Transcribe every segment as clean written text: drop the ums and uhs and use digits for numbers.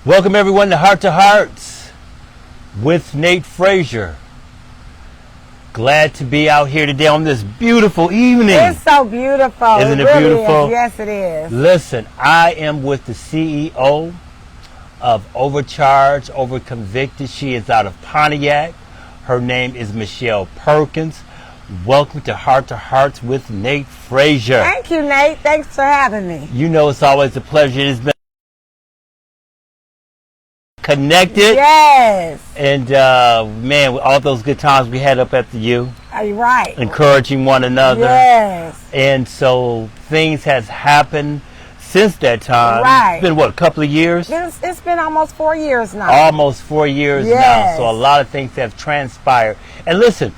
Welcome everyone to Hearts with Nate Frazier. Glad to be out here today on this beautiful evening. It's so beautiful. Isn't it really beautiful? Is. Yes, it is. Listen, I am with the CEO of Overcharged, Overconvicted. She is out of Pontiac. Her name is Michelle Perkins. Welcome to Hearts with Nate Frazier. Thank you, Nate. Thanks for having me. You know it's always a pleasure. It's been connected. Yes. And man, all those good times we had up at the U. Are you right? Encouraging one another. Yes. And so things has happened since that time. Right. It's been what, a couple of years? It's been almost 4 years now. Almost 4 years Yes. now. So a lot of things have transpired. And listen,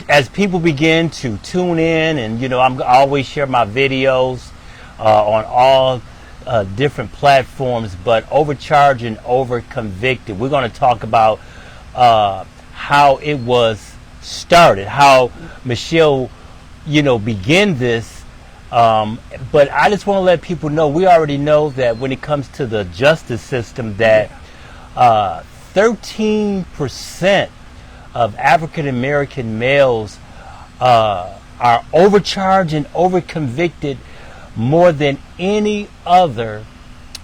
as people begin to tune in, and I always share my videos on all different platforms, but Overcharged and Overconvicted. We're going to talk about how it was started, how Michelle, began this. But I just want to let people know, we already know that when it comes to the justice system, that 13% of African American males are overcharged and overconvicted more than any other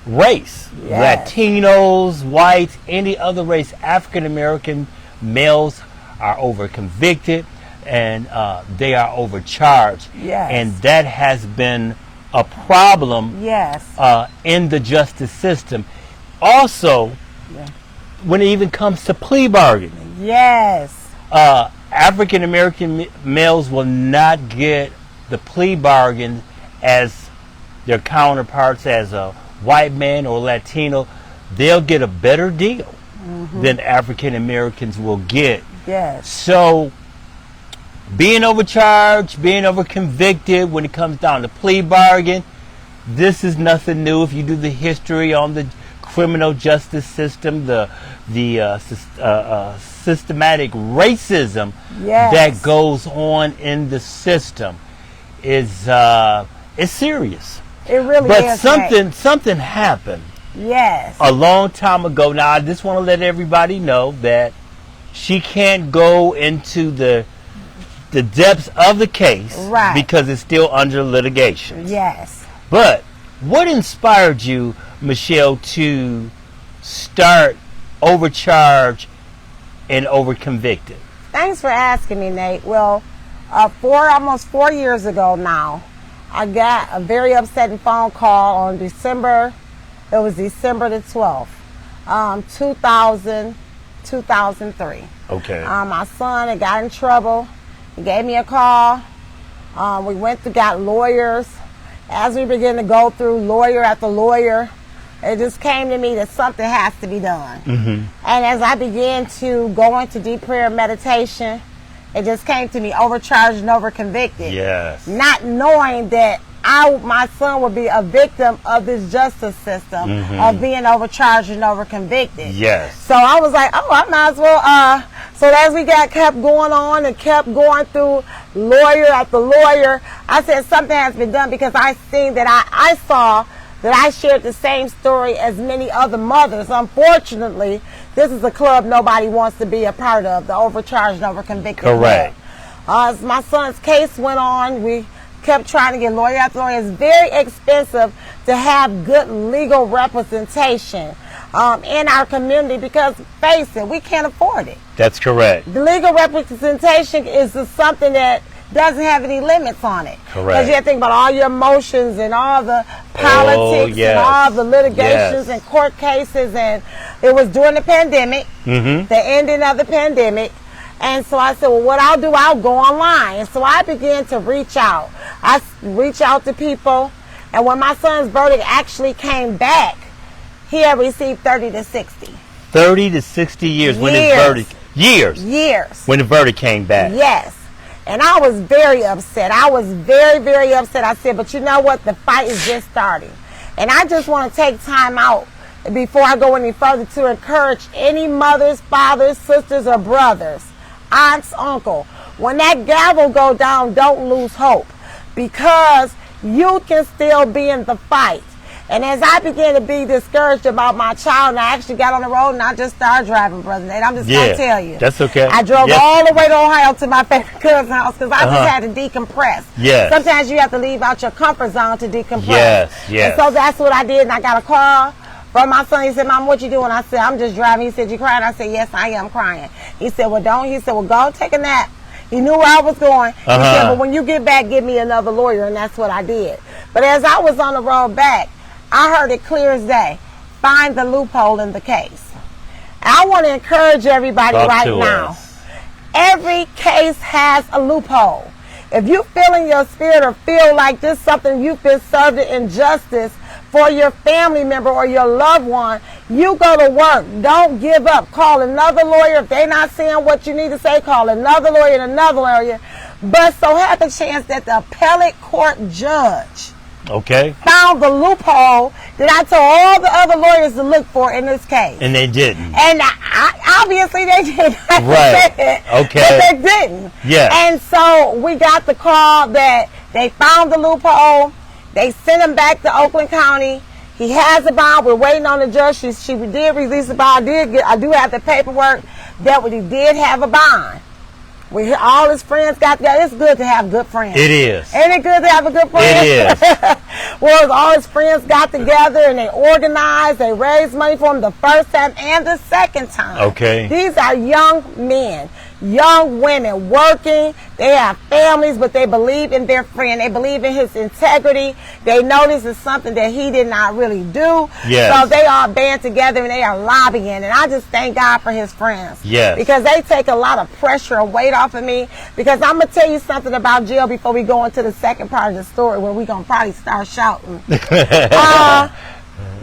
race. Yes. Latinos, whites, any other race. African American males are overconvicted and they are overcharged. Yes. And that has been a problem Yes. in the justice system. Also, when it even comes to plea bargaining, Yes. African American males will not get the plea bargain as their counterparts as a white man or Latino. They'll get a better deal than African Americans will get. Yes. So being overcharged, being overconvicted when it comes down to plea bargain, this is nothing new. If you do the history on the criminal justice system, the systematic racism Yes. that goes on in the system is serious. It really But is. something happened Nate. Yes. a long time ago. Now I just want to let everybody know that she can't go into the depths of the case, Right. because it's still under litigation. Yes. But what inspired you, Michelle, to start Overcharged and Overconvicted? Thanks for asking me, Nate. Well, almost 4 years ago now, I got a very upsetting phone call on December the 12th, 2003. Okay. My son had got in trouble. He gave me a call. We got lawyers. As we began to go through lawyer after lawyer, it just came to me that something has to be done. And as I began to go into deep prayer and meditation, it just came to me, overcharged and overconvicted. Yes. Not knowing that my son would be a victim of this justice system of being overcharged and overconvicted. Yes. So I was like, I might as well. So as we kept going on and kept going through lawyer after lawyer, I said something has been done, because I seen that I saw that I shared the same story as many other mothers. Unfortunately, this is a club nobody wants to be a part of, the overcharged and overconvicted. Correct. As my son's case went on, we kept trying to get lawyer after lawyer. It's very expensive to have good legal representation in our community, because, face it, we can't afford it. That's correct. The legal representation is just something that doesn't have any limits on it. Correct. Because you have to think about all your emotions and all the politics yes. and all the litigations Yes. and court cases. And it was during the pandemic, the ending of the pandemic. And so I said, well, what I'll do, I'll go online. And so I began to reach out. I reached out to people. And when my son's verdict actually came back, he had received 30 to 60. 30 to 60 years when his verdict. Years. When the verdict came back. Yes. And I was very upset. I was very, very upset. I said, but you know what? The fight is just starting. And I just want to take time out before I go any further to encourage any mothers, fathers, sisters, or brothers, aunts, uncle. When that gavel go down, don't lose hope, because you can still be in the fight. And as I began to be discouraged about my child, and I actually got on the road and I just started driving, Brother Nate. I'm just going to tell you. That's okay. I drove all the way to Ohio to my favorite cousin's house because I just had to decompress. Yes. Sometimes you have to leave out your comfort zone to decompress. Yes, yes. And so that's what I did, and I got a call from my son. He said, Mom, what you doing? I said, I'm just driving. He said, you crying? I said, yes, I am crying. He said, well, don't. He said, well, go take a nap. He knew where I was going. He said, but when you get back, give me another lawyer, and that's what I did. But as I was on the road back, I heard it clear as day. Find the loophole in the case. I want to encourage everybody right now. Every case has a loophole. If you feel in your spirit or feel like this is something you've been served in injustice for your family member or your loved one, you go to work. Don't give up. Call another lawyer. If they're not saying what you need to say, call another lawyer and another lawyer. But so had the chance that the appellate court judge found the loophole that I told all the other lawyers to look for in this case. And they didn't. And obviously they didn't. Right. Okay. But they didn't. Yeah. And so we got the call that they found the loophole. They sent him back to Oakland County. He has a bond. We're waiting on the judge. She did release the bond. I do have the paperwork that he did have a bond. All his friends got together. It's good to have good friends. It is. Ain't it good to have a good friend? It is. Well, all his friends got together and they organized. They raised money for him the first time and the second time. Okay. These are young men, young women working. They have families, but they believe in their friend. They believe in his integrity. They know this is something that he did not really do. Yes. So they all band together and they are lobbying. And I just thank God for his friends. Yes. Because they take a lot of pressure and weight off of me. Because I'm going to tell you something about jail before we go into the second part of the story where we're going to probably start shouting.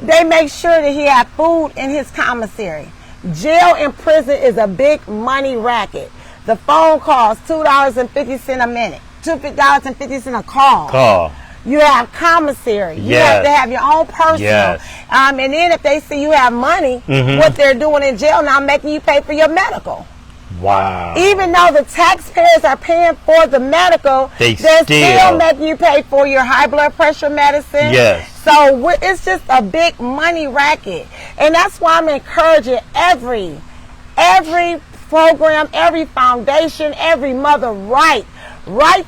They make sure that he had food in his commissary. Jail and prison is a big money racket. The phone calls $2.50 a minute, $2.50 a call. You have commissary. You have to have your own personal. Yes. And then if they see you have money, what they're doing in jail now, making you pay for your medical. Wow. Even though the taxpayers are paying for the medical, they're still making you pay for your high blood pressure medicine. Yes. So it's just a big money racket. And that's why I'm encouraging every program, every foundation, every mother, write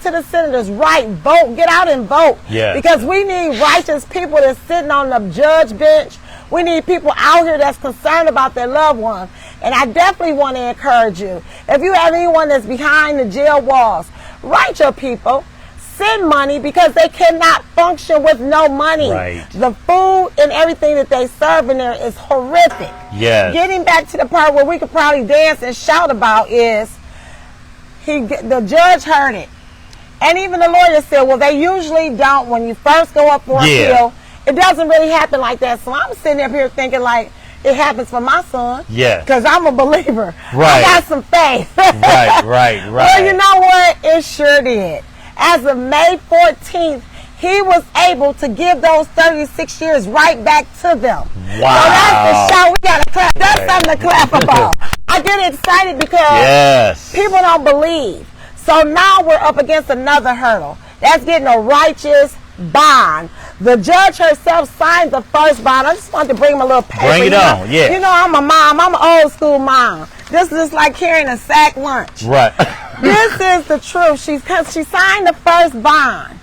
to the senators, vote, get out and vote. Yes. Because we need righteous people that's sitting on the judge bench. We need people out here that's concerned about their loved ones. And I definitely want to encourage you. If you have anyone that's behind the jail walls, write your people. Send money because they cannot function with no money. Right. The food and everything that they serve in there is horrific. Yes. Getting back to the part where we could probably dance and shout about is the judge heard it. And even the lawyer said, well, they usually don't. When you first go up for appeal, it doesn't really happen like that. So I'm sitting up here thinking like, it happens for my son. Yes. Because I'm a believer. Right. I got some faith. Right. Well, you know what? It sure did. As of May 14th, he was able to give those 36 years right back to them. Wow. So that's the show. We got to clap. That's something to clap about. I get excited because people don't believe. So now we're up against another hurdle. That's getting a righteous bond. The judge herself signed the first bond. I just wanted to bring him a little paper. Bring it on, yeah. You know, I'm a mom. I'm an old school mom. This is like carrying a sack lunch. Right. This is the truth. She signed the first bond.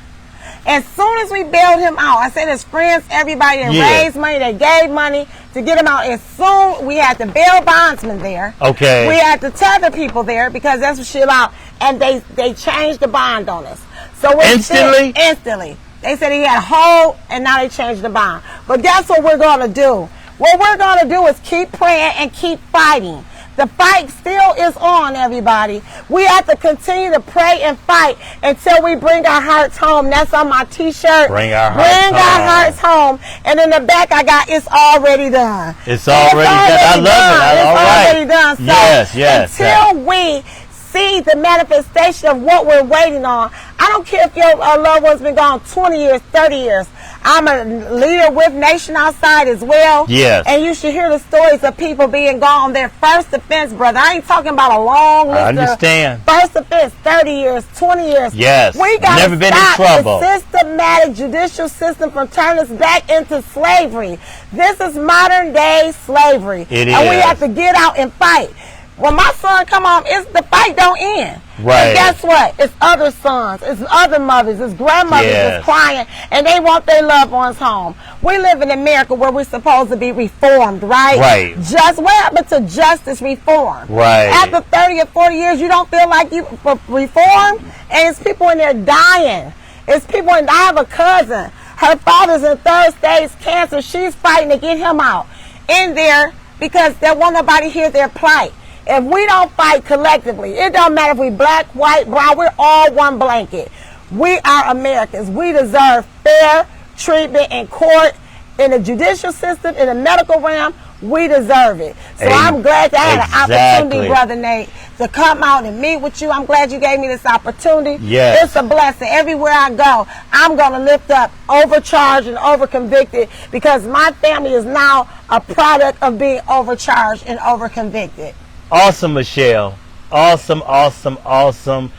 As soon as we bailed him out, I said his friends, everybody that raised money, they gave money to get him out. As soon we had the bail bondsman there. Okay. We had the tether people there because that's what she allowed. And they changed the bond on us. So instantly? Instantly. They said he had a hold, and now they changed the bond. But guess what we're going to do? What we're going to do is keep praying and keep fighting. The fight still is on, everybody. We have to continue to pray and fight until we bring our hearts home. That's on my T-shirt. Bring our hearts home. And in the back, I got, it's already done. It's already done. I love it. It's already done. So yes. Until we see the manifestation of what we're waiting on. I don't care if your loved one's been gone 20 years, 30 years. I'm a leader with Nation Outside as well. Yes. And you should hear the stories of people being gone. Their first offense, brother. I ain't talking about a long list. I understand. First offense, 30 years, 20 years. Yes. We got Never to been in stop trouble. the systematic judicial system from turning us back into slavery. This is modern day slavery. It and is. we have to get out and fight. When my son come home, the fight don't end. Right. And guess what? It's other sons, it's other mothers, it's grandmothers that's crying, and they want their loved ones home. We live in America where we're supposed to be reformed, right? Right. Just what happened to justice reform? Right. After 30 or 40 years, you don't feel like you reformed, and it's people in there dying. It's people in. I have a cousin. Her father's in 3rd stage cancer. She's fighting to get him out in there because they won't nobody hear their plight. If we don't fight collectively, it don't matter if we black, white, brown, we're all one blanket. We are Americans. We deserve fair treatment in court, in the judicial system, in the medical realm. We deserve it. So I'm glad that I had an opportunity, Brother Nate, to come out and meet with you. I'm glad you gave me this opportunity. Yes. It's a blessing. Everywhere I go, I'm going to lift up Overcharged and Overconvicted because my family is now a product of being overcharged and overconvicted. Awesome, Michelle. Awesome, awesome, awesome.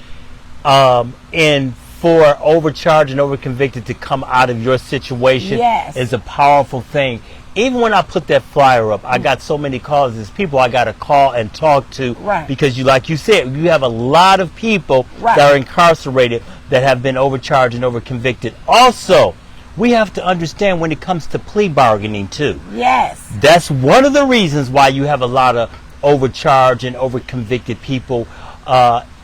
And for Overcharged and Overconvicted to come out of your situation is a powerful thing. Even when I put that flyer up, I got so many calls. There's people I got to call and talk to because like you said, you have a lot of people that are incarcerated that have been overcharged and overconvicted. Also, we have to understand when it comes to plea bargaining too. Yes. That's one of the reasons why you have a lot of overcharged and overconvicted people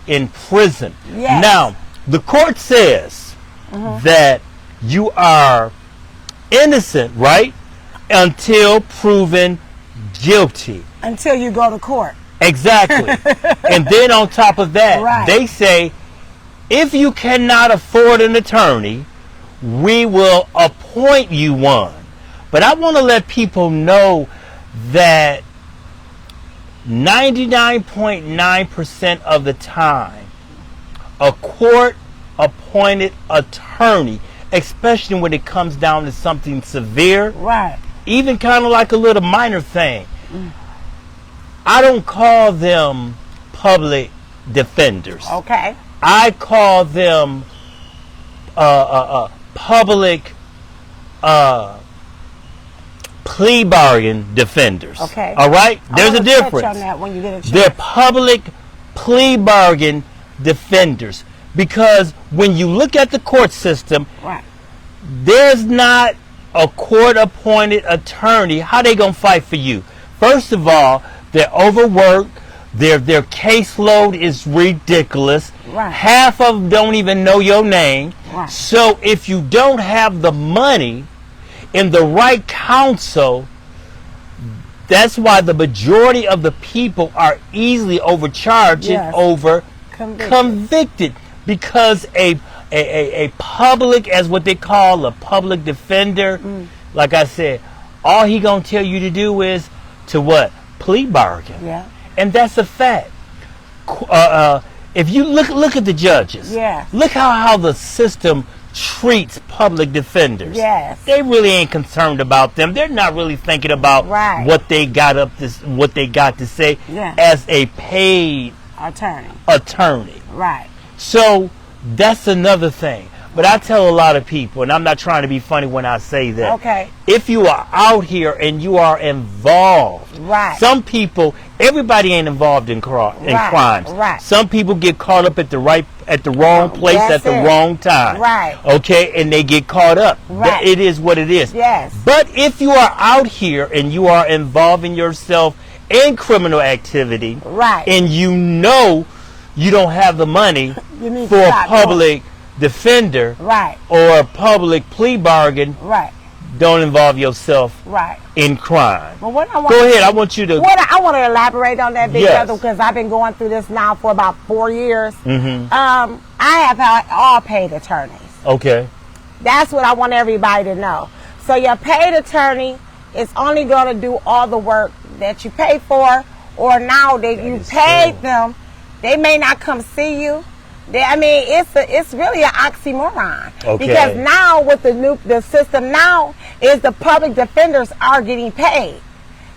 in prison. Yes. Now, the court says that you are innocent, right? Until proven guilty. Until you go to court. Exactly. And then on top of that, they say, if you cannot afford an attorney, we will appoint you one. But I want to let people know that 99.9% of the time, a court-appointed attorney, especially when it comes down to something severe, even kind of like a little minor thing, I don't call them public defenders. Okay. I call them public plea bargain defenders. Okay. All right? There's a difference. On that when you get a chance. They're public plea bargain defenders because when you look at the court system, there's not a court-appointed attorney. How they gonna fight for you? First of all, they're overworked. Their caseload is ridiculous. Half of them don't even know your name. So if you don't have the money in the right counsel, that's why the majority of the people are easily overcharged and overconvicted because a public, as what they call a public defender, like I said, all he gonna tell you to do is to what? Plea bargain. And that's a fact. If you look at the judges, look how the system treats public defenders. They really ain't concerned about them. They're not really thinking about what they got to say as a paid attorney. So that's another thing. But I tell a lot of people, and I'm not trying to be funny when I say that, if you are out here and you are involved, some people, everybody ain't involved in crimes. Some people get caught up at the wrong place at the wrong time. Okay, and they get caught up. It is what it is. But if you are out here and you are involving yourself in criminal activity, and you know you don't have the money for a public defender or a public plea bargain, don't involve yourself in crime. Well, what I want Go ahead. I want you to. I want to elaborate on that, Big Brother, because I've been going through this now for about 4 years. I have had all paid attorneys. Okay. That's what I want everybody to know. So your paid attorney is only going to do all the work that you pay for, or now that you paid them, they may not come see you. I mean, it's really an oxymoron. Okay. Because now with the system now is the public defenders are getting paid.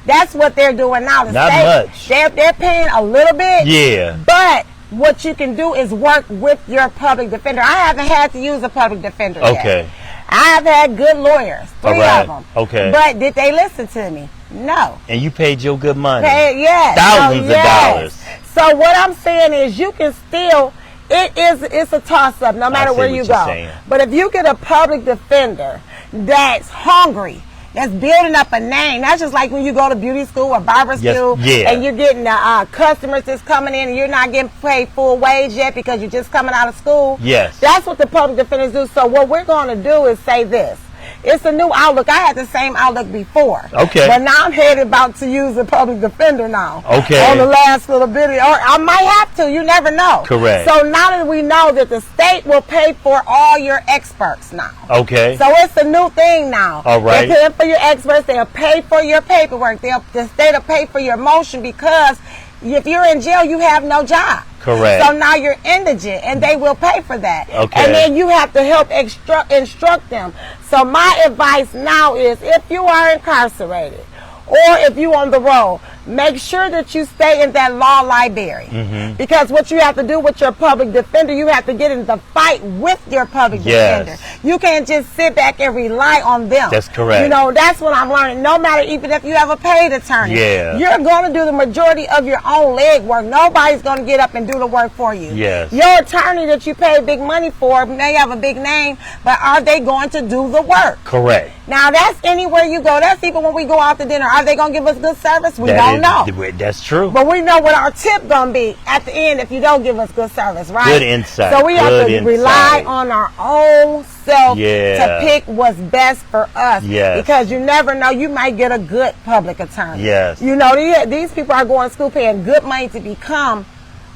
That's what they're doing now. The Not state, much. They're paying a little bit. Yeah. But what you can do is work with your public defender. I haven't had to use a public defender yet. Okay. I've had good lawyers, 3 right. of them. Okay. But did they listen to me? No. And you paid your good money. Yes. Thousands of dollars. So what I'm saying is you can still, it's a toss-up no matter where you go. Saying. But if you get a public defender that's hungry, that's building up a name, that's just like when you go to beauty school or barber school and you're getting customers that's coming in and you're not getting paid full wage yet because you're just coming out of school. Yes. That's what the public defenders do. So what we're going to do is say this. It's a new outlook. I had the same outlook before. Okay. But now I'm headed about to use a public defender now. Okay. On the last little bit. Or I might have to. You never know. Correct. So now that we know that the state will pay for all your experts now. Okay. So it's a new thing now. All right. They'll pay for your experts. They'll pay for your paperwork. The state will pay for your motion because if you're in jail, you have no job. Correct. So now you're indigent, and they will pay for that. Okay. And then you have to help instruct them. So my advice now is if you are incarcerated or if you're on the road, make sure that you stay in that law library. Mm-hmm. Because what you have to do with your public defender, you have to get in the fight with your public defender. You can't just sit back and rely on them. That's correct. You know, that's what I'm learning. No matter even if you have a paid attorney, you're going to do the majority of your own leg work. Nobody's going to get up and do the work for you. Yes. Your attorney that you pay big money for may have a big name, but are they going to do the work? Correct. Now, that's anywhere you go. That's even when we go out to dinner. Are they going to give us good service? We don't know. That's true. But we know what our tip going to be at the end if you don't give us good service, right? Good insight. So we have to rely on our own self to pick what's best for us. Yes. Because you never know. You might get a good public attorney. Yes. You know, these people are going to school paying good money to become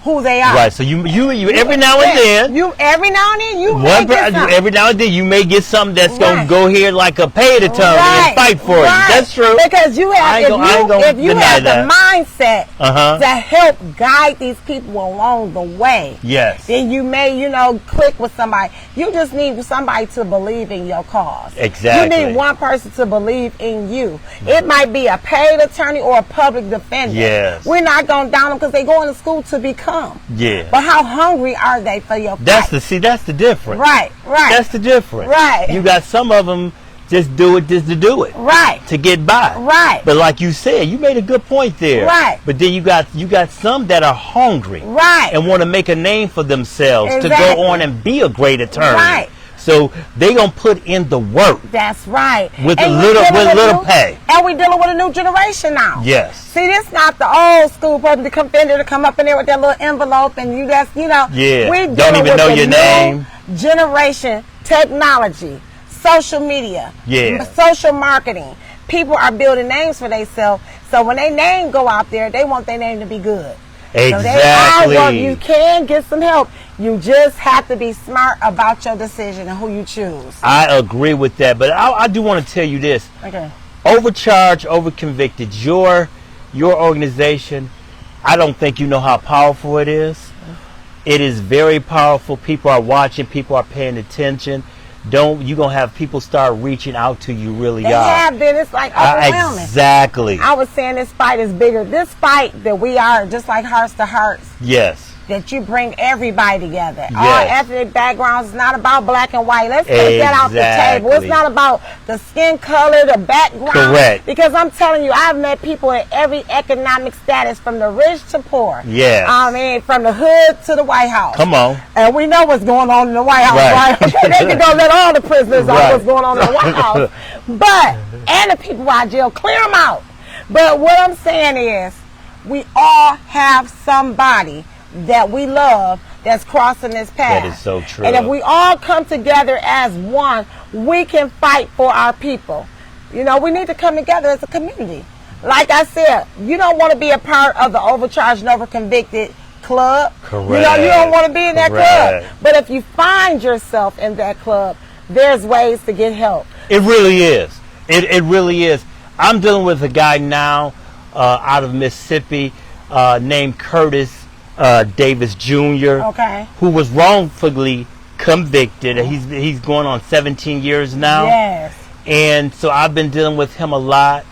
who they are. Right. So you every now and then. Every now and then every now and then you may get something that's gonna go here like a paid attorney and fight for you. That's true. Because you have if you have the mindset to help guide these people along the way. Yes. Then you may, click with somebody. You just need somebody to believe in your cause. Exactly. You need one person to believe in you. It might be a paid attorney or a public defender. Yes. We're not gonna down them because they going to school to become. Yeah. But how hungry are they for your fight? That's the difference. Right. That's the difference. Right. You got some of them just do it just to do it. Right. To get by. Right. But like you said, you made a good point there. Right. But then you got some that are hungry. Right. And want to make a name for themselves to Exactly. go on and be a great attorney. Right. So they gonna put in the work. That's right. With little pay. And we're dealing with a new generation now. Yes. See, this not the old school public defender to come up in there with that little envelope and you just, Yeah. We Don't even know your name. Generation, technology, social media, social marketing. People are building names for themselves. So when their name go out there, they want their name to be good. Exactly. So you can get some help. You just have to be smart about your decision and who you choose. I agree with that, but I do want to tell you this. Okay. Overcharged, Overconvicted, your organization, I don't think you know how powerful it is. It is very powerful. People are watching. People are paying attention. You're going to have people start reaching out to you really They have been. It's like overwhelming. Exactly. I was saying this fight is bigger. This fight that we are, just like Hearts to Hearts. Yes. That you bring everybody together. Yes. All ethnic backgrounds. It's not about black and white. Let's take that off the table. It's not about the skin color, the background. Correct. Because I'm telling you, I've met people in every economic status, from the rich to poor. Yes. I mean, from the hood to the White House. Come on. And we know what's going on in the White House, right? They can go let all the prisoners know what's going on in the White House. But, and the people out of jail, clear them out. But what I'm saying is, we all have somebody that we love that's crossing this path. That is so true. And if we all come together as one, we can fight for our people. We need to come together as a community. Like I said, you don't want to be a part of the Overcharged and Overconvicted club. Correct. You don't want to be in that club. But if you find yourself in that club, there's ways to get help. It really is. It really is. I'm dealing with a guy now out of Mississippi named Curtis. Davis Jr., Okay. who was wrongfully convicted. He's going on 17 years now. Yes. And so I've been dealing with him a lot.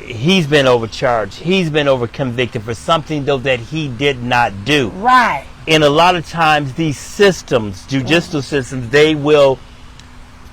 He's been overcharged. He's been overconvicted for something, though, that he did not do. Right. And a lot of times these systems, judicial systems, they will,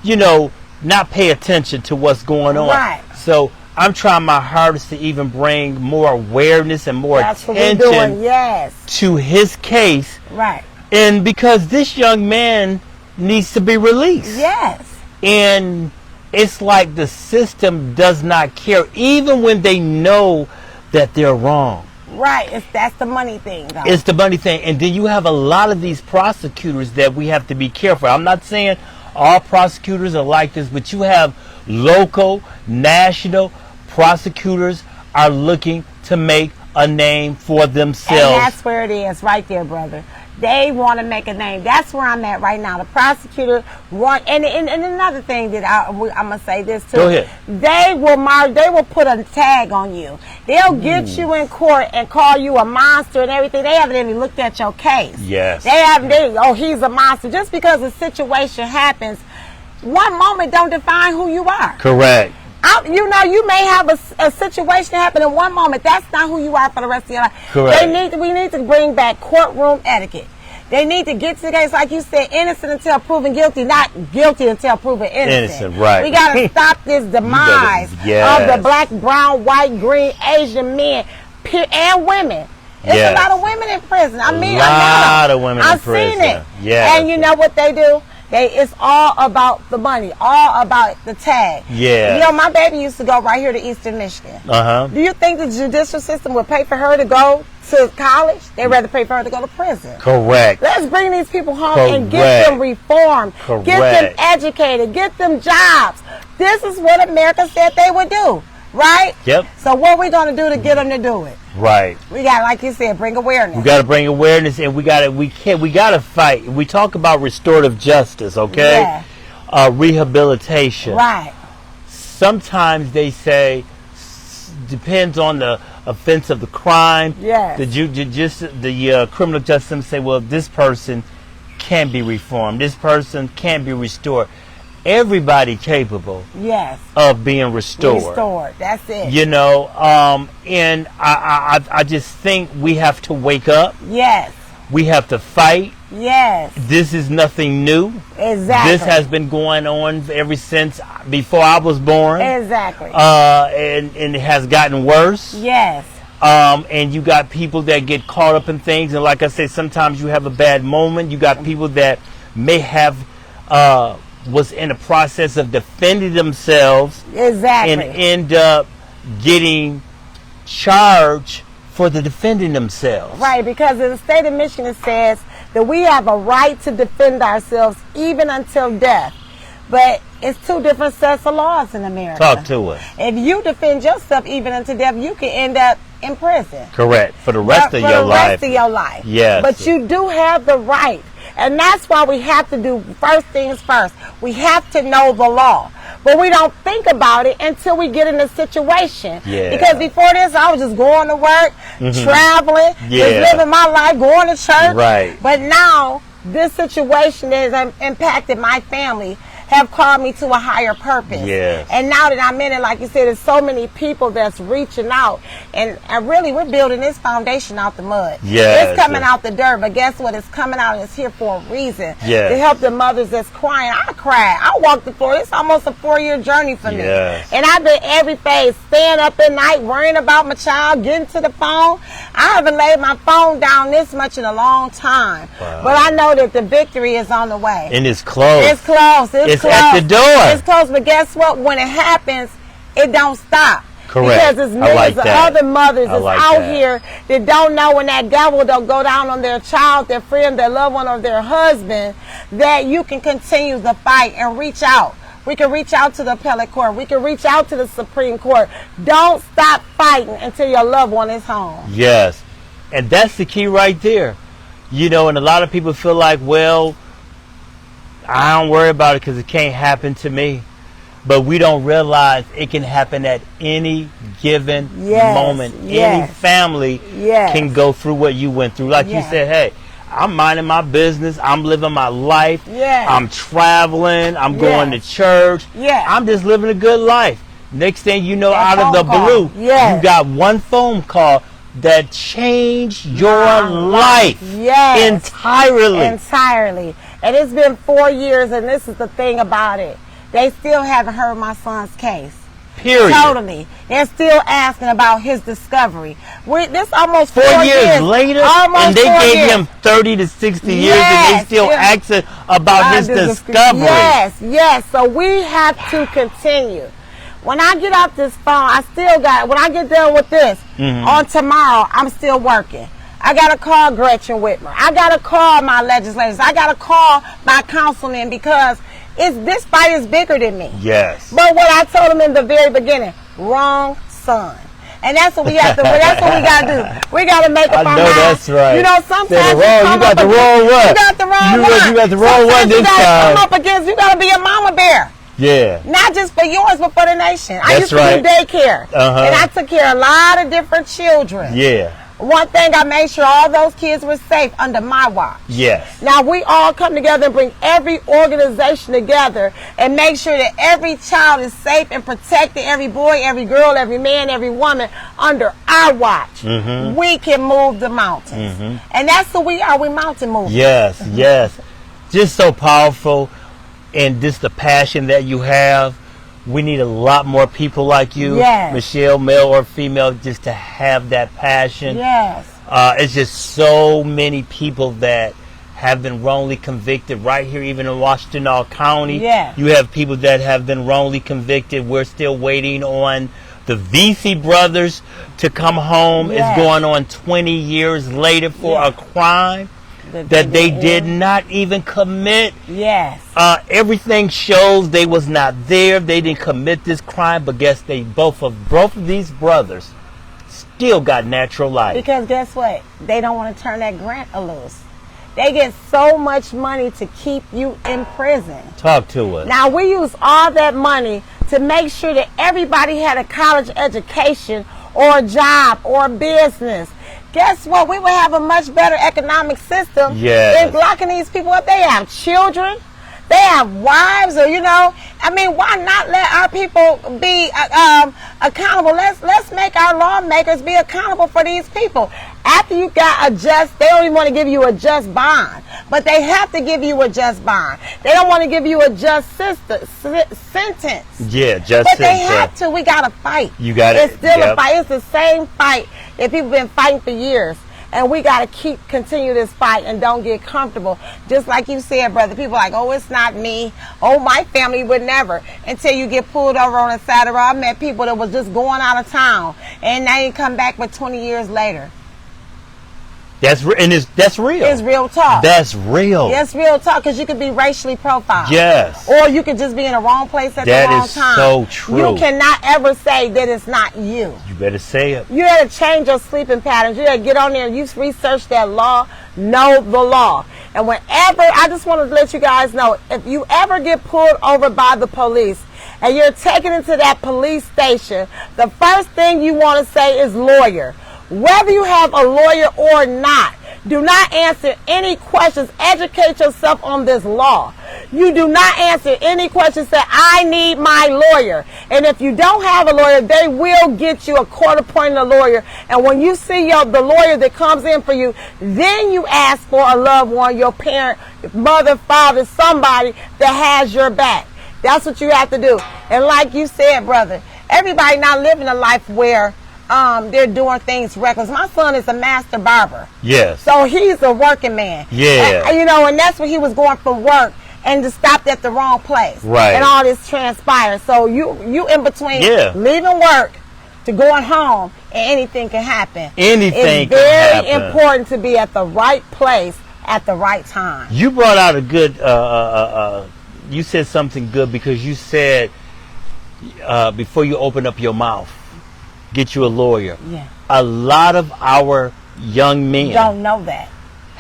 you know, not pay attention to what's going on. Right. So I'm trying my hardest to even bring more awareness and more That's what we're doing. attention Yes. to his case. Right. And because this young man needs to be released. Yes. And it's like the system does not care, even when they know that they're wrong. Right. That's the money thing, though. It's the money thing. And then you have a lot of these prosecutors that we have to be careful. I'm not saying all prosecutors are like this, but you have local, national prosecutors are looking to make a name for themselves. And that's where it is, right there, brother. They want to make a name. That's where I'm at right now. The prosecutor want, and another thing that I'm gonna say this too. Go ahead. They will put a tag on you. They'll get you in court and call you a monster and everything. They haven't even looked at your case. Yes. He's a monster. Just because a situation happens, one moment don't define who you are. Correct. You may have a situation happen in one moment. That's not who you are for the rest of your life. Correct. We need to bring back courtroom etiquette. They need to get to the case, like you said, innocent until proven guilty, not guilty until proven innocent. Innocent, right. We got to stop this demise of the black, brown, white, green, Asian men and women. There's a lot of women in prison. I mean, a lot of women in prison. I've seen it. Yes. And you know what they do? It's all about the money, all about the tag. Yeah. You know, my baby used to go right here to Eastern Michigan. Do you think the judicial system would pay for her to go to college? They'd rather pay for her to go to prison. Correct. Let's bring these people home and get them reformed. Correct. Get them educated. Get them jobs. This is what America said they would do. Right? Yep. So what are we going to do to get them to do it? Right. We got, like you said, bring awareness. We got to bring awareness, and we got to fight. We talk about restorative justice, okay? Yeah. Rehabilitation. Right. Sometimes they say depends on the offense of the crime. Yes. The criminal justice system say, well, this person can be reformed. This person can be restored. Everybody capable of being restored. That's it. You know, and I just think we have to wake up. Yes. We have to fight. Yes. This is nothing new. Exactly. This has been going on ever since before I was born. Exactly. And it has gotten worse. Yes. And you got people that get caught up in things, and like I said, sometimes you have a bad moment. You got people that may have was in the process of defending themselves and end up getting charged for the defending themselves. Right, because in the state of Michigan it says that we have a right to defend ourselves even until death. But it's two different sets of laws in America. Talk to us. If you defend yourself even until death, you can end up in prison. Correct. For the rest of your life. For the rest of your life. Yes. But you do have the right. And that's why we have to do first things first. We have to know the law. But we don't think about it until we get in a situation. Yeah. Because before this, I was just going to work, traveling, just living my life, going to church. Right. But now, this situation has impacted my family, have called me to a higher purpose. Yes. And now that I'm in it, like you said, there's so many people that's reaching out. And really, we're building this foundation out the mud. Yes. It's coming out the dirt, but guess what? It's coming out and it's here for a reason. Yes. To help the mothers that's crying. I cried. I walked the floor. It's almost a 4-year journey for me. Yes. And I've been every phase, staying up at night, worrying about my child, getting to the phone. I haven't laid my phone down this much in a long time. Wow. But I know that the victory is on the way. And it's close. It's close. It's close. At the door. It's close, but guess what? When it happens, it don't stop. Correct. Because there's millions of other mothers that's out here that don't know when that gavel don't go down on their child, their friend, their loved one, or their husband, that you can continue the fight and reach out. We can reach out to the appellate court. We can reach out to the Supreme Court. Don't stop fighting until your loved one is home. Yes. And that's the key right there. You know, and a lot of people feel like, well, I don't worry about it because it can't happen to me. but we don't realize it can happen at any given moment. Any family can go through what you went through. Like you said, hey, I'm minding my business. I'm living my life. I'm traveling. I'm going to church. I'm just living a good life. Next thing you know, out of the blue, you got one phone call that changed your life entirely. Entirely. And it's been 4 years, and this is the thing about it. They still haven't heard my son's case. Period. Totally. They're still asking about his discovery. This almost 4 years later, and they gave him 30 to 60 years, and they still asking about his discovery. Yes. So we have to continue. When I get off this phone, when I get done with this, on tomorrow, I'm still working. I got to call Gretchen Whitmer. I got to call my legislators. I got to call my councilman, because this fight is bigger than me. Yes. But what I told him in the very beginning, wrong son. And that's what we have to. That's what we got to do. We got to make up our minds. That's right. You know, sometimes you got the wrong one. You got the wrong one. You got the wrong one this time. Come up against. You got to be a mama bear. Yeah. Not just for yours, but for the nation. I used to right. do daycare, and I took care of a lot of different children. Yeah. One thing, I made sure all those kids were safe under my watch. Yes. Now we all come together and bring every organization together and make sure that every child is safe and protected, every boy, every girl, every man, every woman under our watch. We can move the mountains. And that's who we are. We mountain movers. Yes, yes. Just so powerful, and just the passion that you have. We need a lot more people like you, Michelle, male or female, just to have that passion. Yes. It's just so many people that have been wrongly convicted right here, even in Washington County. Yeah. You have people that have been wrongly convicted. We're still waiting on the VC brothers to come home. It's going on 20 years later for a crime that they did not even commit. Yes. Everything shows they was not there. They didn't commit this crime, but guess both of these brothers still got natural life. Because guess what? They don't want to turn that grant loose. They get so much money to keep you in prison. Talk to us. Now we use all that money to make sure that everybody had a college education or a job or a business. Guess what? We would have a much better economic system than locking these people up. They have children. They have wives, or I mean, why not let our people be accountable? Let's make our lawmakers be accountable for these people. After you got a just, they don't even want to give you a just bond, but they have to give you a just bond. They don't want to give you a just sentence. Yeah, just but they have to. We got to fight. You got it. It's still a fight. It's the same fight that people been fighting for years. And we got to continue this fight and don't get comfortable. Just like you said, brother, people are like, oh, it's not me. Oh, my family would never. Until you get pulled over on the side of the road. I met people that was just going out of town, and now you come back but 20 years later. That's real. It's real talk. That's real. It's real talk, because you could be racially profiled. Yes. Or you could just be in the wrong place at the wrong time. That is so true. You cannot ever say that it's not you. You better say it. You got to change your sleeping patterns. You got to get on there and you research that law, know the law. And whenever, I just want to let you guys know, if you ever get pulled over by the police and you're taken into that police station, the first thing you want to say is lawyer. Whether you have a lawyer or not, do not answer any questions. Educate yourself on this law. You do not answer any questions. Say, I need my lawyer. And if you don't have a lawyer, they will get you a court-appointed lawyer. And when you see the lawyer that comes in for you, then you ask for a loved one, your parent, mother, father, somebody that has your back. That's what you have to do. And like you said, brother, everybody not living a life where they're doing things reckless. My son is a master barber. Yes. So he's a working man. Yeah. And that's when he was going from work and just stopped at the wrong place. Right. And all this transpired. So you in between leaving work to going home, and anything can happen. Anything can happen. It's very important to be at the right place at the right time. You brought out a good, you said something good, because you said before you open up your mouth, get you a lawyer. Yeah. A lot of our young men don't know that.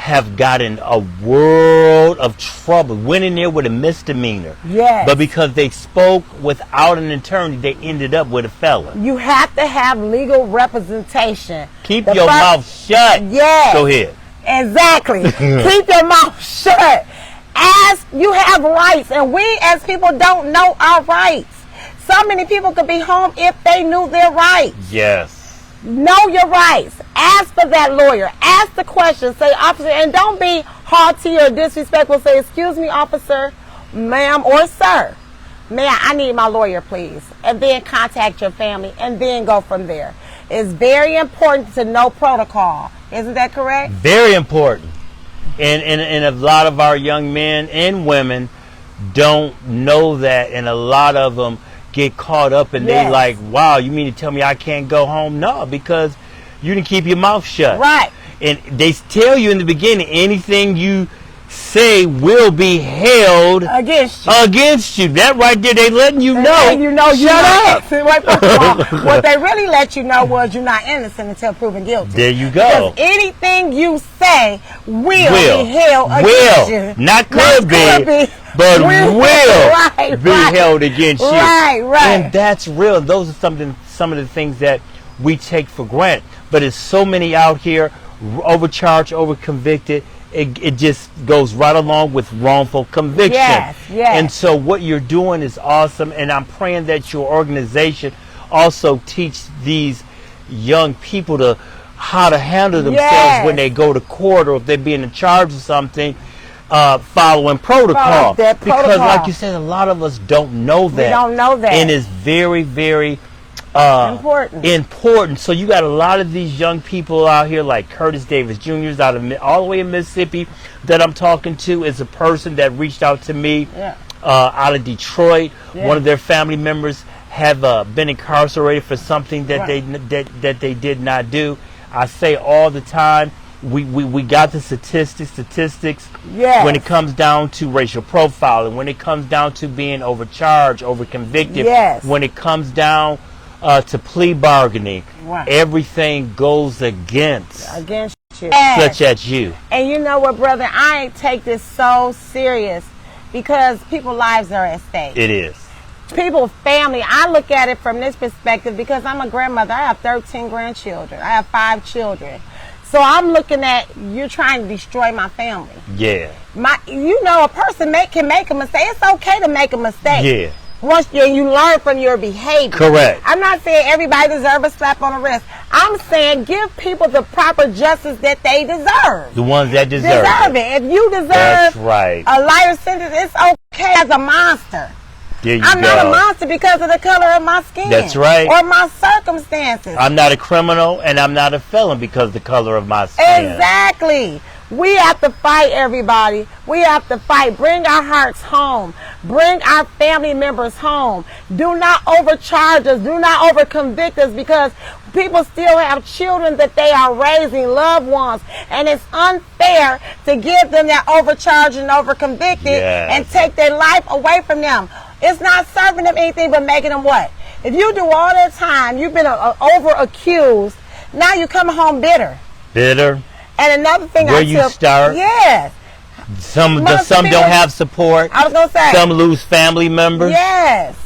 have gotten a world of trouble, went in there with a misdemeanor. Yes. But because they spoke without an attorney, they ended up with a felon. You have to have legal representation. Keep your mouth shut. Yes. Go ahead. Exactly. Keep your mouth shut. As you have rights, and we as people don't know our rights. So many people could be home if they knew their rights. Yes. Know your rights. Ask for that lawyer. Ask the question. Say, officer, and don't be haughty or disrespectful. Say, excuse me, officer, ma'am, or sir. Man, I need my lawyer, please. And then contact your family and then go from there. It's very important to know protocol. Isn't that correct? Very important. And a lot of our young men and women don't know that, and a lot of them get caught up and they like, wow, you mean to tell me I can't go home? No, because you didn't keep your mouth shut. Right. And they tell you in the beginning, anything you say will be held against you. That right there, they letting you know. Shut up. What they really let you know was you're not innocent until proven guilty. There you go. Because anything you say will be held against you. Not could be, but will be held against you. Right. And that's real. Those are some of the things that we take for granted. But there's so many out here, overcharged, overconvicted. It just goes right along with wrongful conviction. Yes. And so what you're doing is awesome, and I'm praying that your organization also teach these young people how to handle themselves when they go to court, or if they're being charged of something, following protocol. Because like you said, a lot of us don't know that. We don't know that. And it's very, very important. So you got a lot of these young people out here, like Curtis Davis Jr.'s out of all the way in Mississippi that I'm talking to. Is a person that reached out to me out of Detroit. One of their family members have been incarcerated for something that they did not do. I say all the time, we got the statistics when it comes down to racial profiling, when it comes down to being overcharged, overconvicted, when it comes down to plea bargaining, everything goes against you, such as you. And you know what, brother, I take this so serious because people's lives are at stake. It is. People's family, I look at it from this perspective because I'm a grandmother. I have 13 grandchildren. I have 5 children. So I'm looking at, you're trying to destroy my family. Yeah. A person can make a mistake. It's okay to make a mistake. Yeah. Once you learn from your behavior. Correct. I'm not saying everybody deserves a slap on the wrist. I'm saying give people the proper justice that they deserve. The ones that deserve it. If you deserve a lighter sentence, it's okay as a monster. I'm not a monster because of the color of my skin. That's right. Or my circumstances. I'm not a criminal and I'm not a felon because of the color of my skin. Exactly. We have to fight, everybody. We have to fight. Bring our hearts home. Bring our family members home. Do not overcharge us. Do not overconvict us, because people still have children that they are raising, loved ones, and it's unfair to give them that overcharged and overconvicted and take their life away from them. It's not serving them anything but making them what? If you do all that time, you've been over accused, now you come home bitter. Bitter. And another thing where you start. Yes. Some don't have support. I was going to say. Some lose family members. Yes.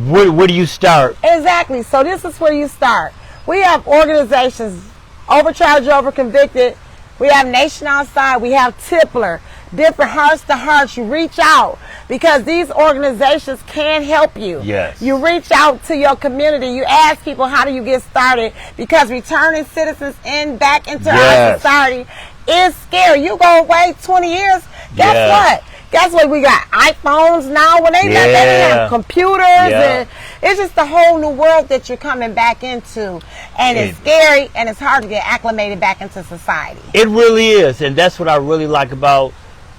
Where do you start? Exactly. So this is where you start. We have organizations, Overcharged, Overconvicted. We have Nation Outside. We have Tippler. Different hearts to hearts. You reach out because these organizations can help you. Yes. You reach out to your community. You ask people, how do you get started? Because returning citizens back into our society is scary. You go away 20 years, guess what? Guess what? We got iPhones now. When they have computers, and it's just a whole new world that you're coming back into, and it's scary and it's hard to get acclimated back into society. It really is, and that's what I really like about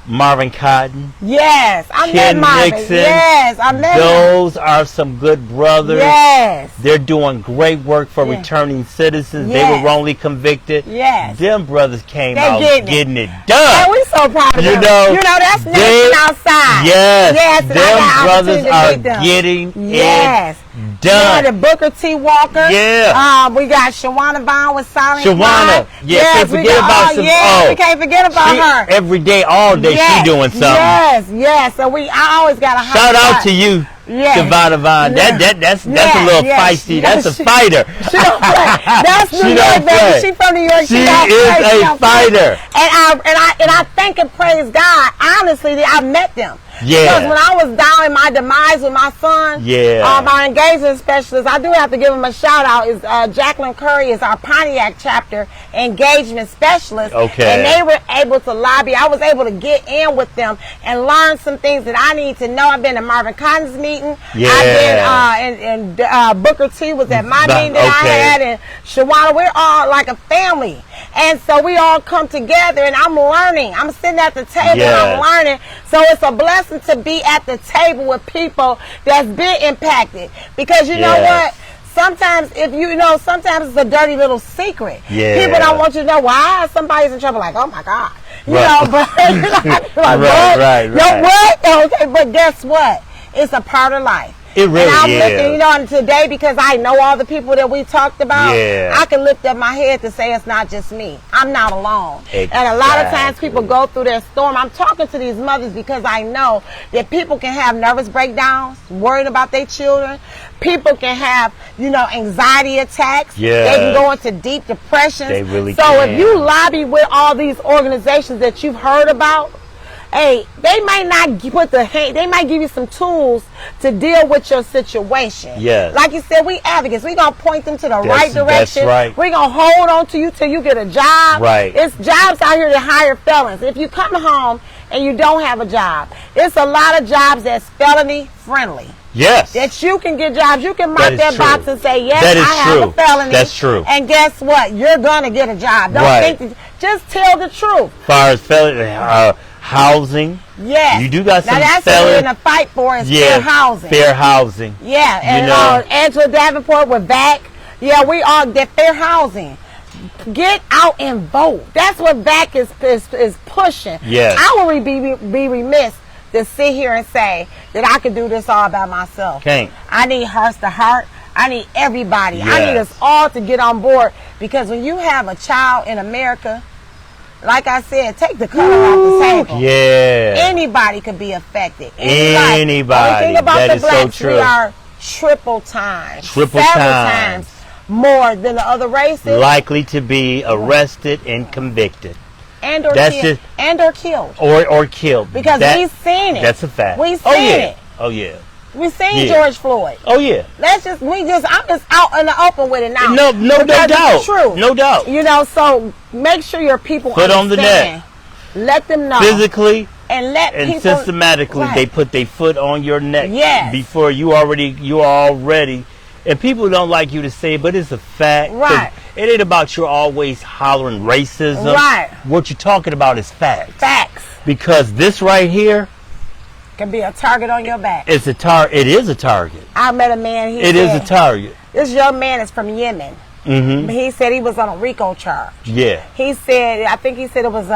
Marvin Cotton. Yes, I met Marvin. Nixon. Yes, I met Those are some good brothers. Yes. They're doing great work for returning citizens. They were wrongly convicted. Yes. Them brothers came out getting it done. And we so proud of them. That's Nation Outside. Yes. Them brothers are getting it Done. Yeah, the Booker T. Walker. Yeah. We got Shawana Vaughn with Silent Shawana. Cry. Yeah, Yes, can't forget about some. Yeah, we can't forget about her. Every day, all day, she doing something. Yes. So I always got a shout out to you. Yeah. Savannah Vaughn. That's a little feisty. That's a fighter. She don't play. That's New York, baby. She from New York. She is a fighter. And I thank and praise God. Honestly, I met them. Yeah. Because when I was down in my demise with my son, my engagement specialist, I do have to give him a shout out. Is Jacqueline Curry is our Pontiac chapter engagement specialist. Okay. And they were able to lobby. I was able to get in with them and learn some things that I need to know. I've been to Marvin Cotton's meeting. Yeah. I've been and Booker T was at my meeting that I had, and Shawana. We're all like a family. And so we all come together, and I'm learning. I'm sitting at the table and I'm learning. So it's a blessing to be at the table with people that's been impacted. Because you know what? Sometimes sometimes it's a dirty little secret. Yeah. People don't want you to know why somebody's in trouble. Like, oh my God. You know, but like, right. What? Okay, but guess what? It's a part of life. It really and I'm looking, and today, because I know all the people that we talked about, I can lift up my head to say it's not just me. I'm not alone. Exactly. And a lot of times people go through their storm. I'm talking to these mothers because I know that people can have nervous breakdowns, worried about their children. People can have, anxiety attacks. Yeah. They can go into deep depression. They really can. So if you lobby with all these organizations that you've heard about, hey, they might not they might give you some tools to deal with your situation. Yes. Like you said, we advocates. We're going to point them to the right direction. That's right. We're going to hold on to you till you get a job. Right. It's jobs out here that hire felons. If you come home and you don't have a job, it's a lot of jobs that's felony friendly. Yes. That you can get jobs. You can mark that box and say, yes, I have a felony. That's true. And guess what? You're going to get a job. Don't think just tell the truth. As far as felony, housing. Yes. You do got some that's what we're in a fight for is fair housing. Fair housing. Yeah. And Angela Davenport with VAC. Yeah, we all get fair housing. Get out and vote. That's what VAC is pushing. Yes. I will be remiss to sit here and say that I can do this all by myself. Can't. I need hearts to heart. I need everybody. Yes. I need us all to get on board, because when you have a child in America, like I said, take the color off the table. Yeah. Anybody could be affected. Anybody. The thing about that the is blacks, so true. we are triple times. Several times more than the other races. Likely to be arrested and convicted. And or killed. Or killed. Because we've seen it. That's a fact. We've seen it. Oh yeah. We've seen George Floyd. Oh yeah. I'm just out in the open with it now. No doubt. True. No doubt. So make sure your people put on the neck. Let them know. Physically and people systematically they put their foot on your neck. Yes. Before you are already. And people don't like you to say it, but it's a fact. Right. It ain't about you always hollering racism. Right. What you're talking about is facts. Facts. Because this right here can be a target on your back. It is a target. I met a man. It is a target. This young man is from Yemen. Mm-hmm. He said he was on a RICO charge. Yeah. I think he said it was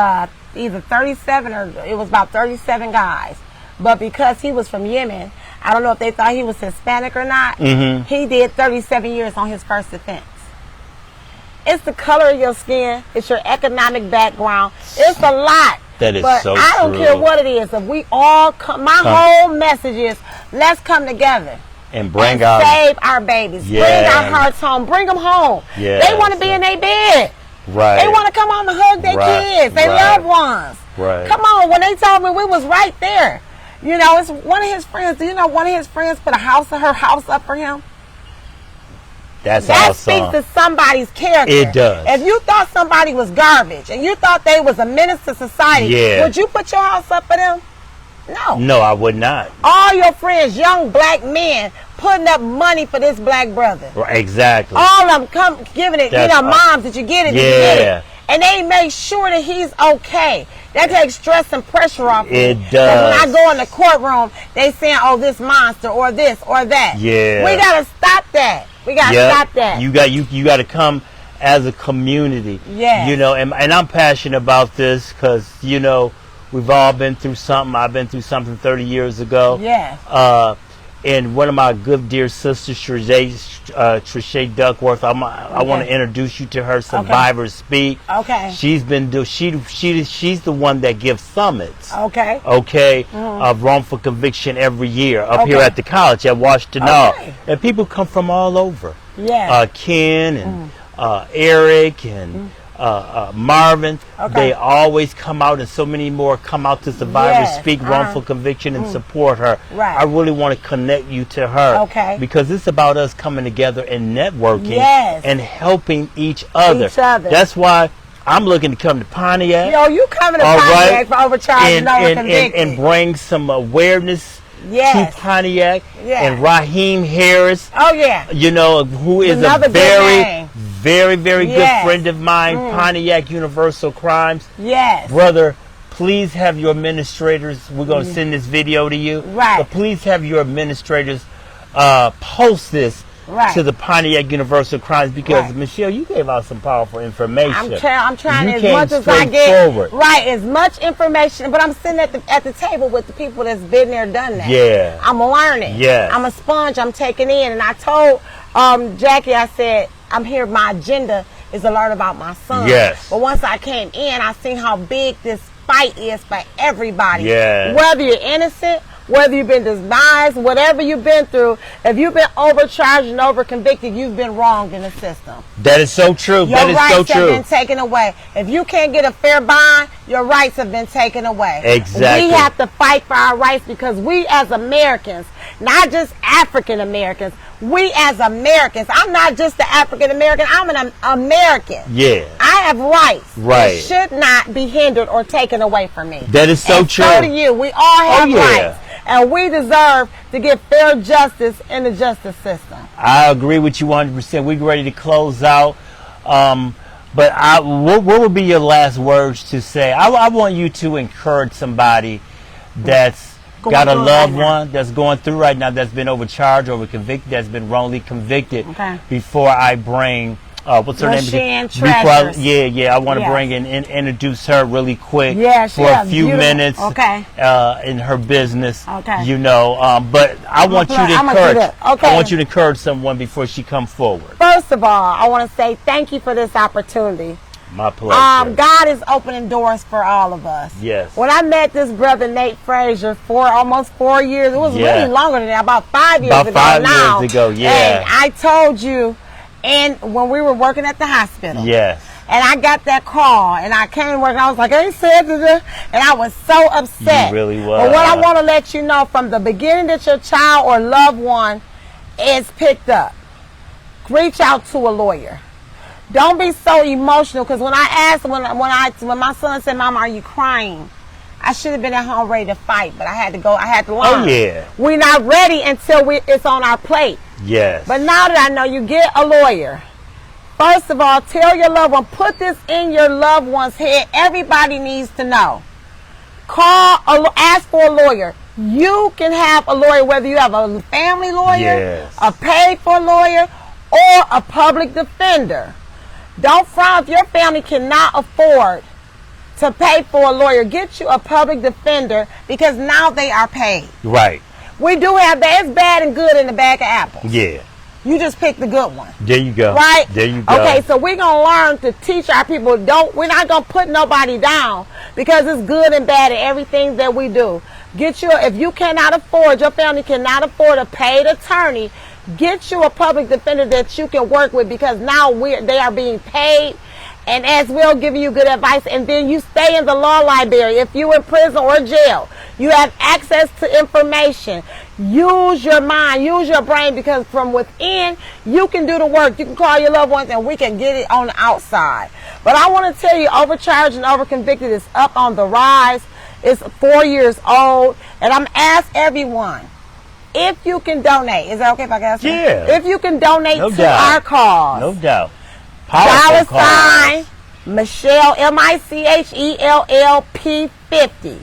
either 37 or it was about 37 guys. But because he was from Yemen, I don't know if they thought he was Hispanic or not. Mm-hmm. He did 37 years on his first offense. It's the color of your skin. It's your economic background. It's a lot. That is but so I don't true. care what it is. If we all come, my whole message is let's come together and bring save our babies. Yeah. Bring our hearts home. Bring them home. Yeah. They want to be in their bed. Right. They want to come home and hug their kids, their loved ones. Right. Come on. When they told me, we was right there. It's one of his friends. Do you know one of his friends put her house up for him? That speaks to somebody's character. It does. If you thought somebody was garbage and you thought they was a menace to society, would you put your house up for them? No. No, I would not. All your friends, young black men, putting up money for this black brother. Right, exactly. All of them giving it, moms, did you get it? Did you get it? And they make sure that he's okay. That takes stress and pressure off me. It does. When I go in the courtroom, they saying, oh, this monster or this or that. Yeah. We got to stop that. We got to stop that. You got to come as a community. Yeah. And I'm passionate about this because, we've all been through something. I've been through something 30 years ago. Yeah. and one of my good dear sisters, Trishay Duckworth. I want to introduce you to her. Survivors Speak. Okay. She's the one that gives summits. Okay. Okay. Of wrongful conviction every year up here at the college at Washington. And people come from all over. Yeah. Ken and Eric and Marvin, they always come out, and so many more come out to Survivors Speak wrongful conviction and support her. Right. I really want to connect you to her because it's about us coming together and networking and helping each other. That's why I'm looking to come to Pontiac. Yo, you coming to Pontiac for Overcharged and Overconvicted. And bring some awareness to Pontiac and Raheem Harris. Oh yeah. You know, who is another very good friend of mine, Pontiac Universal Crimes. Yes. Brother, please have your administrators, we're going to send this video to you. Right. But please have your administrators post this to the Pontiac Universal Crimes because, Michelle, you gave out some powerful information. I'm trying as much as I get. Right, as much information, but I'm sitting at the table with the people that's been there, done that. Yeah. I'm learning. Yeah. I'm a sponge. I'm taking in. And I told Jackie, I said, I'm here, my agenda is to learn about my son. Yes. But once I came in, I seen how big this fight is for everybody. Yeah. Whether you're innocent, whether you've been denied, whatever you've been through, if you've been overcharged and overconvicted, you've been wronged in the system. That is so true. Your rights have been taken away. If you can't get a fair bond, your rights have been taken away. Exactly. We have to fight for our rights because we as Americans, not just African Americans, we as Americans, I'm not just the African American, I'm an American. Yeah. I have rights. Right. It should not be hindered or taken away from me. That is so true. So do you. We all have rights. And we deserve to get fair justice in the justice system. I agree with you 100%. We're ready to close out. But what would be your last words to say? I want you to encourage somebody that's got a loved one that's going through right now, that's been overcharged, overconvicted, that's been wrongly convicted. Before I bring what's her name? I want to bring and introduce her really quick for a few minutes in her business. You know, but I want you to encourage. I want you to encourage someone before she comes forward. First of all, I want to say thank you for this opportunity. My pleasure. God is opening doors for all of us. Yes. When I met this brother Nate Frazier for almost 4 years, it was really longer than that, about 5 years ago. About 5 years ago, and I told you. And when we were working at the hospital. Yes. And I got that call, and I came to work, and I was like, I ain't said this, and I was so upset. You really was. But what I want to let you know from the beginning that your child or loved one is picked up, reach out to a lawyer. Don't be so emotional, because when I asked, when my son said, Mama, are you crying? I should have been at home ready to fight, but I had to go. I had to learn. Oh, yeah. We're not ready until it's on our plate. Yes. But now that I know, you get a lawyer. First of all, tell your loved one, put this in your loved one's head. Everybody needs to know. Ask for a lawyer. You can have a lawyer, whether you have a family lawyer, a paid-for lawyer, or a public defender. Don't frown if your family cannot afford to pay for a lawyer. Get you a public defender, because now they are paid. Right. We do have that. It's bad and good in the bag of apples. Yeah. You just pick the good one. There you go. Right? There you go. Okay, so we're going to learn to teach our people. We're not going to put nobody down, because it's good and bad in everything that we do. If you cannot afford, your family cannot afford a paid attorney, get you a public defender that you can work with, because now they are being paid. And as we'll give you good advice, and then you stay in the law library. If you're in prison or jail, you have access to information. Use your mind, use your brain, because from within, you can do the work. You can call your loved ones, and we can get it on the outside. But I want to tell you, Overcharged and Overconvicted is up on the rise. It's 4 years old, and I'm asking everyone, if you can donate. Is that okay if I ask you? Yeah. If you can donate to our cause. No doubt. $ Michelle, MICHELLP 50,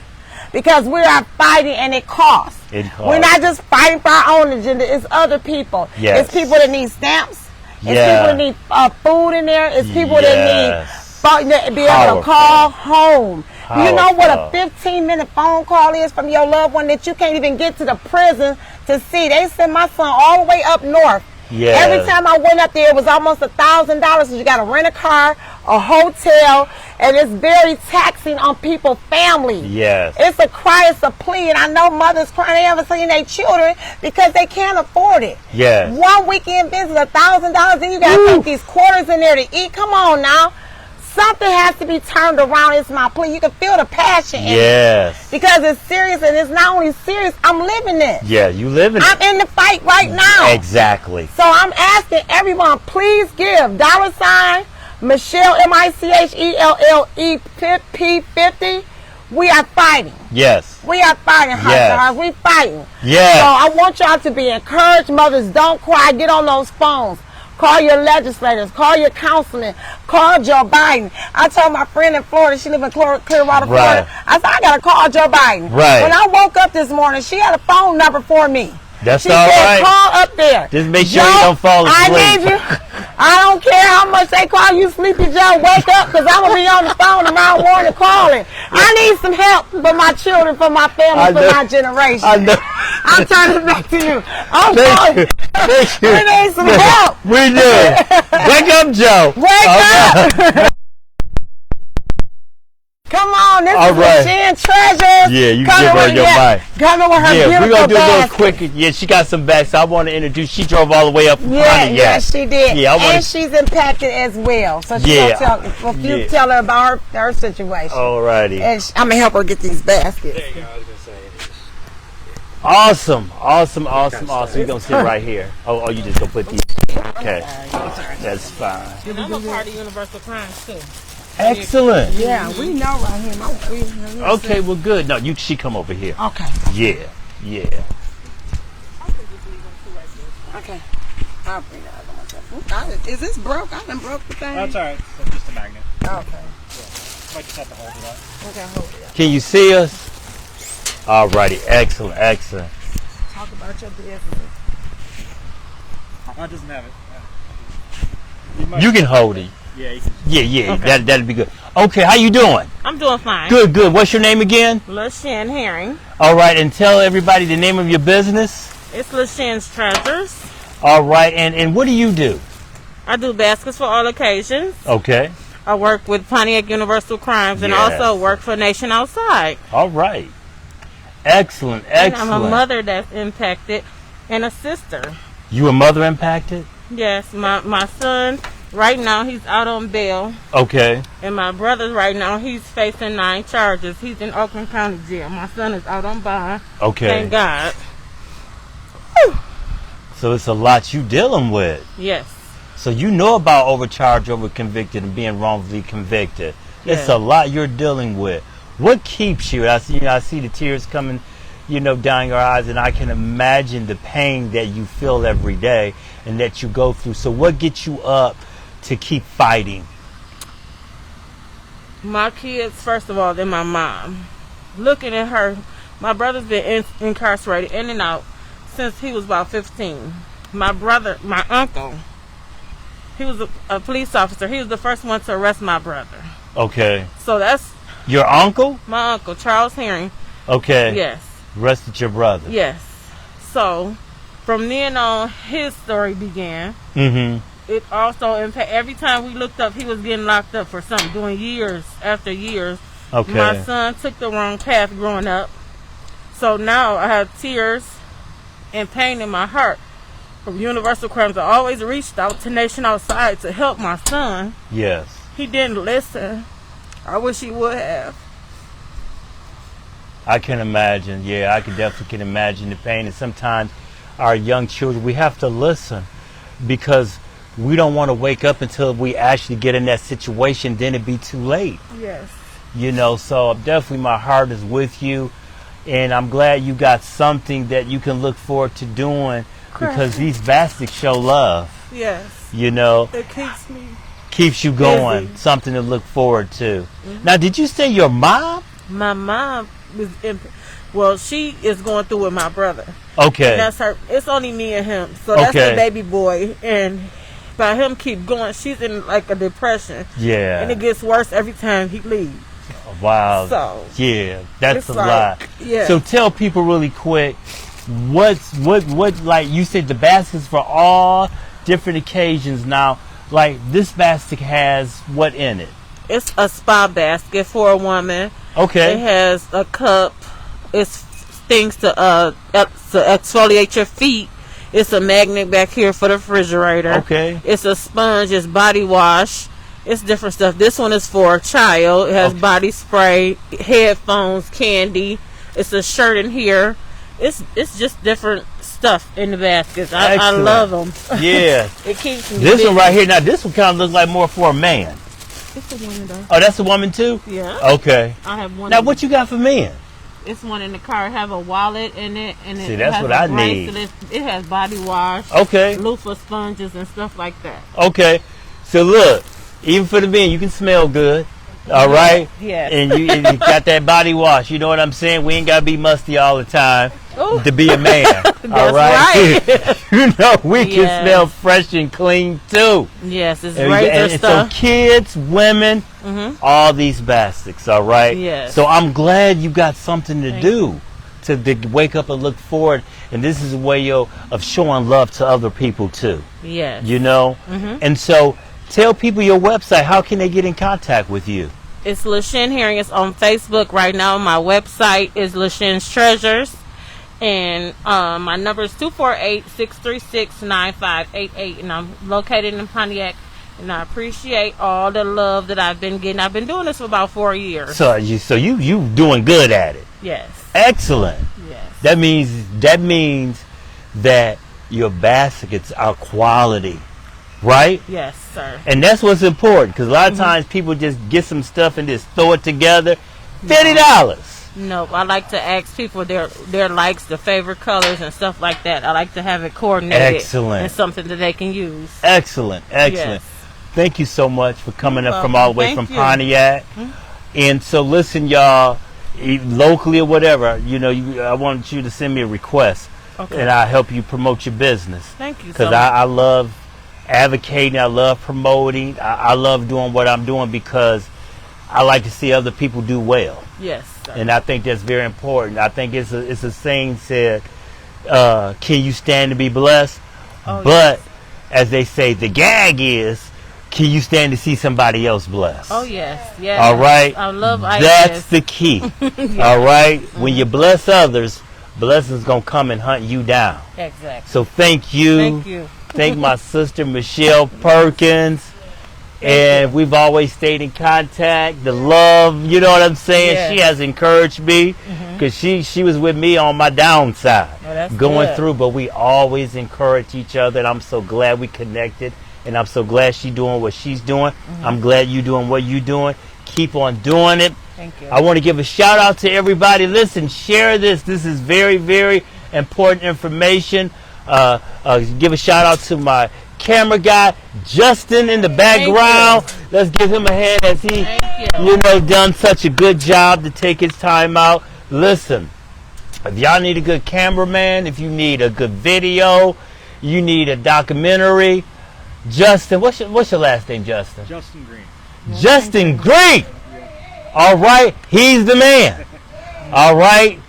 because we are fighting, and it costs. We're not just fighting for our own agenda. It's other people. Yes. It's people that need stamps. It's people that need food in there. It's people that need be able to call home. Do you know what a 15-minute phone call is from your loved one that you can't even get to the prison to see? They sent my son all the way up north. Yes. Every time I went up there, it was almost $1,000 because you got to rent a car, a hotel, and it's very taxing on people's family. Yes. It's a cry, it's a plea, and I know mothers crying, they haven't seen their children because they can't afford it. Yes. One weekend visit, $1,000, then you got to take these quarters in there to eat. Come on now. Something has to be turned around. It's my plea. You can feel the passion in it. Because it's serious, and it's not only serious, I'm living it. Yeah, you living it. I'm in the fight right now. Exactly. So I'm asking everyone, please give $ Michelle, MICHELLE, P50. We are fighting. Yes. We are fighting, hot dogs. We fighting. Yes. So I want y'all to be encouraged. Mothers, don't cry. Get on those phones. Call your legislators. Call your councilman. Call Joe Biden. I told my friend in Florida, she lives in Clearwater, Florida. I said, I got to call Joe Biden. Right. When I woke up this morning, she had a phone number for me. That's she all said, right. Call up there. Just make sure Joe, you don't fall asleep. I need you. I don't care how much they call you, Sleepy Joe. Wake up, because I'm going to be on the phone tomorrow morning calling. I need some help for my children, for my family, for my generation. I know. I'm turning it back to you. I'm Thank calling. you. Thank you. We need some help. We do. Wake up, Joe. Wake up. Come on, this is Machine Treasures. Yeah, you give her your mic. Coming with her beautiful we're going to do a little basket. quick. Yeah, she got some bags. So I want to introduce. She drove all the way up from Pontiac. Yes, she did. Yeah, and she's impacted as well. So she's going to tell her about her situation. All righty. And I'm going to help her get these baskets. There you go. I was going to say it. Awesome. You're going to sit right here. Oh, you just going to put these. Okay. That's fine. I'm a part of Universal Crimes, too. Excellent. Yeah, we know right here. Okay, well, good. No, she come over here. Okay. Yeah. Okay. I'll bring that other one up. Is this broke? I done broke the thing. That's all right. It's just a magnet. Okay. Might just have to hold it up. Okay, hold it up. Can you see us? All righty. Excellent. Talk about your business. It doesn't have it. You can hold it. Yeah, you can. Yeah. Okay. That'd be good. Okay, how you doing? I'm doing fine. Good. What's your name again? LaShan Herring. All right, and tell everybody the name of your business. It's LaShan's Treasures. All right, and what do you do? I do baskets for all occasions. Okay. I work with Pontiac Universal Crimes and also work for Nation Outside. All right. Excellent. And I'm a mother that's impacted and a sister. You a mother impacted? Yes, my son, right now, he's out on bail. Okay. And my brother, right now, he's facing 9 charges. He's in Oakland County Jail. My son is out on bond. Okay. Thank God. So it's a lot you dealing with. Yes. So you know about overcharged, overconvicted, and being wrongfully convicted. It's a lot you're dealing with. What keeps you? I see the tears coming, down your eyes, and I can imagine the pain that you feel every day and that you go through. So what gets you up to keep fighting? My kids, first of all, they're my mom. Looking at her, my brother's been incarcerated in and out since he was about 15. My uncle, he was a police officer. He was the first one to arrest my brother. Okay. So that's your uncle? My uncle, Charles Herring. Okay. Yes. Arrested your brother. Yes. So from then on, his story began. Mm-hmm. It also impacted. Every time we looked up, he was getting locked up for something, doing years after years. Okay. My son took the wrong path growing up. So now I have tears and pain in my heart. From Universal Crimes, I always reached out to Nation Outside to help my son. Yes. He didn't listen. I wish he would have. I can imagine. Yeah, I can imagine the pain. And sometimes our young children, we have to listen because we don't want to wake up until we actually get in that situation. Then it'd be too late. Yes. So definitely my heart is with you. And I'm glad you got something that you can look forward to doing because these baskets show love. Yes. It keeps you going. Busy. Something to look forward to. Mm-hmm. Now, did you say your mom? My mom was she is going through with my brother. Okay. And that's her. It's only me and him. So that's the baby boy. And by him keep going, she's in like a depression. Yeah. And it gets worse every time he leaves. Wow. So Yeah, that's it's a like, lot. yeah. So tell people really quick, what like you said, the baskets for all different occasions. Now, like this basket has what in it? It's a spa basket for a woman. Okay. It has a cup. It's things to exfoliate your feet. It's a magnet back here for the refrigerator. Okay. It's a sponge. It's body wash. It's different stuff. This one is for a child. It has body spray, headphones, candy. It's a shirt in here. It's just different stuff in the baskets. I love them. Yeah. It keeps me This busy. one right here. Now this one kind of looks like more for a man. It's a woman though. Oh, that's a woman too. Yeah. Okay. I have one. Now what you got for men? It's one in the car. It have a wallet in it, and See, it that's has what a I need. bracelet. It has body wash, Okay. loofah sponges, and stuff like that. Okay. So look, even for the men, you can smell good. All right. Yes. And you got that body wash. You know what I'm saying? We ain't gotta be musty all the time Ooh. to be a man. All That's right. You know we can Yes. smell fresh and clean too. Yes, it's And, razor and so stuff. kids, women, all these baskets. All right. Yes. So I'm glad you got something to Thank do. To wake up and look forward, and this is a way of showing love to other people too. Yes. You know, and so tell people your website. How can they get in contact with you? It's LaShin Herring. It's on Facebook right now. My website is LaShin's Treasures. And my number is 248-636-9588. And I'm located in Pontiac. And I appreciate all the love that I've been getting. I've been doing this for about 4 years. So you doing good at it. Yes. Excellent. Yes. That means that your baskets are quality, right? Yes, sir. And that's what's important, because a lot of times people just get some stuff and just throw it together. $50. No, I like to ask people their likes, their favorite colors, and stuff like that. I like to have it coordinated. Excellent. And something that they can use. Excellent. Excellent. Yes. Thank you so much for coming You're up from welcome. all the way Thank from you. Pontiac. And so listen, y'all, locally or whatever, you know, I want you to send me a request, Okay. and I'll help you promote your business. Thank you so Because much. I love advocating, I love promoting, I love doing what I'm doing because I like to see other people do well. Yes, sir. And I think that's very important. I think it's a saying said, can you stand to be blessed? Oh, But as they say, the gag is, can you stand to see somebody else blessed? Oh, yes. Yes. All right. I love That's ideas. the key. All right. When you bless others, blessings gonna come and hunt you down. Exactly. So thank you. Thank you. Thank my sister Michelle Perkins. And we've always stayed in contact. The love, you know what I'm saying? Yes. She has encouraged me because she was with me on my downside, Oh, that's going good. through. But we always encourage each other, and I'm so glad we connected. And I'm so glad she's doing what she's doing. I'm glad you doing what you're doing. Keep on doing it. Thank you. I want to give a shout out to everybody. Listen, share this. This is very, very important information. Give a shout out to my camera guy, Justin, in the background. Let's give him a hand as he, done such a good job to take his time out. Listen, if y'all need a good cameraman, if you need a good video, you need a documentary, Justin, what's your last name, Justin? Justin Green. Justin Green. All right, he's the man. All right,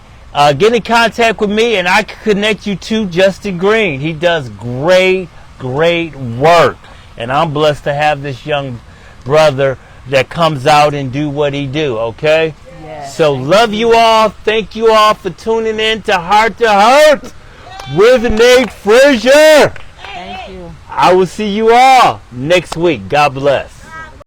get in contact with me, and I can connect you to Justin Green. He does great work, and I'm blessed to have this young brother that comes out and do what he do. Okay. Yes. So love you all. Thank you all for tuning in to Heart with Nate Frazier. Thank you. I will see you all next week. God bless.